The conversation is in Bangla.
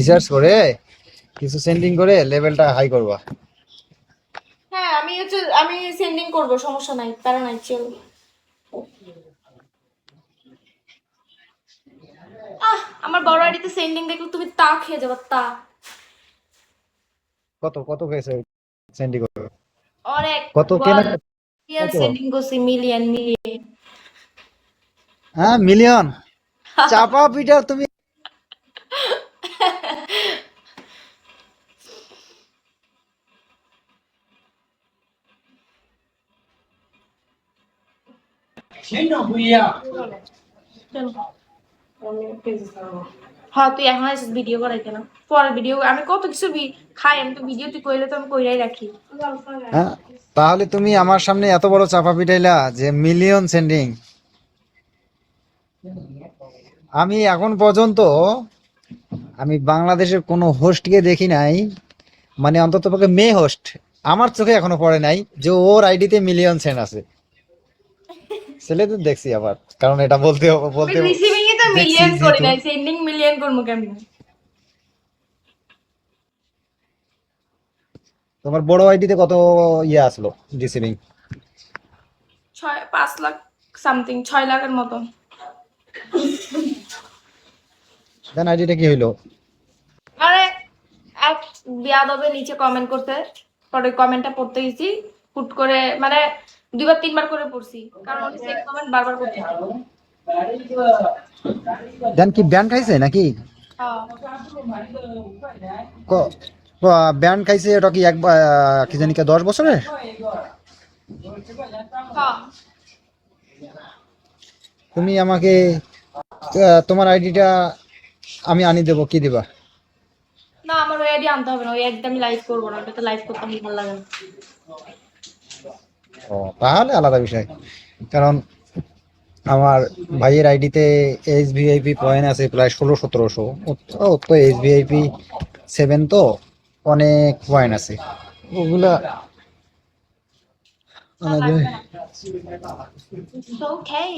রিসার্চ করে কিছু সেন্ডিং করে লেভেলটা হাই করবা। হ্যাঁ আমি সেন্ডিং করব, সমস্যা নাই, প্যারা নাই, চিল। আমার বড় আইডিতে সেন্ডিং দেখলে তুমি তা খেয়ে যাবে, তা। কত কত কেছে সেন্ডিং করবে? অনেক কত কেনা? বল। মিলিয়ন কত? সেন্ডিং করছি, মিলিয়ন মিলিয়ন। হ্যাঁ মিলিয়ন। চাপা পিঠা তুমি। হ্যাঁ, তুই এখন ভিডিও করাই কেন? পরে ভিডিও আমি কত কিছু খাই, আমি তো ভিডিও তুই কইলে তো আমি কইরাই রাখি। হ্যাঁ, তাহলে তুমি আমার সামনে এত বড় চাপা পিটাইলা যে মিলিয়ন সেন্ডিং। আমি এখন পর্যন্ত আমি বাংলাদেশের কোনো হোস্টকে দেখি নাই, মানে অন্তত পক্ষে মেয়ে হোস্ট আমার চোখে এখনো পড়ে নাই যে ওর আইডিতে মিলিয়ন সেন্ড আছে। ছেলেদের দেখছি আবার, কারণ এটা বলতে আমি বলতে রিসিভিং এ তো দেখছি মিলিয়ন করি যেহেতু। নাই, সেন্ডিং মিলিয়ন করবো কেমন? তোমার বড় আইডিতে কত ইয়ে আসলো রিসিভিং? 5 লাখ সামথিং, 6 লাখের মতো। দেন আইডিটা কি হইলো? মানে এক বিয়াদবে নিচে কমেন্ট করতে, পরে কমেন্টটা পড়তে গেছি, হুট করে মানে 2 বার 3 বার করে পড়ছি, কারণ সেম কমেন্ট বারবার করতে। দেন কি ব্যান খাইছে নাকি? ব্যান খাইছে ওটা কি কি জানি 10 বছরের? হ্যাঁ। তুমি আমাকে তোমার আইডিটা আমি আনি দেবো, কি দিবা? না, আমার ওই আইডি আনতে হবে না, ওই একদমই লাইভ করবো না, ওটাতে লাইভ করতে আমার ভালো লাগে না। ও তাহলে আলাদা বিষয়। কারণ আমার ভাইয়ের আইডিতে SVIP পয়েন্ট আছে প্রায় 1600-1700। ও তো SVIP 7, তো অনেক পয়েন্ট আছে ওগুলা না, আনা যায়। লাগবে না। It's okay.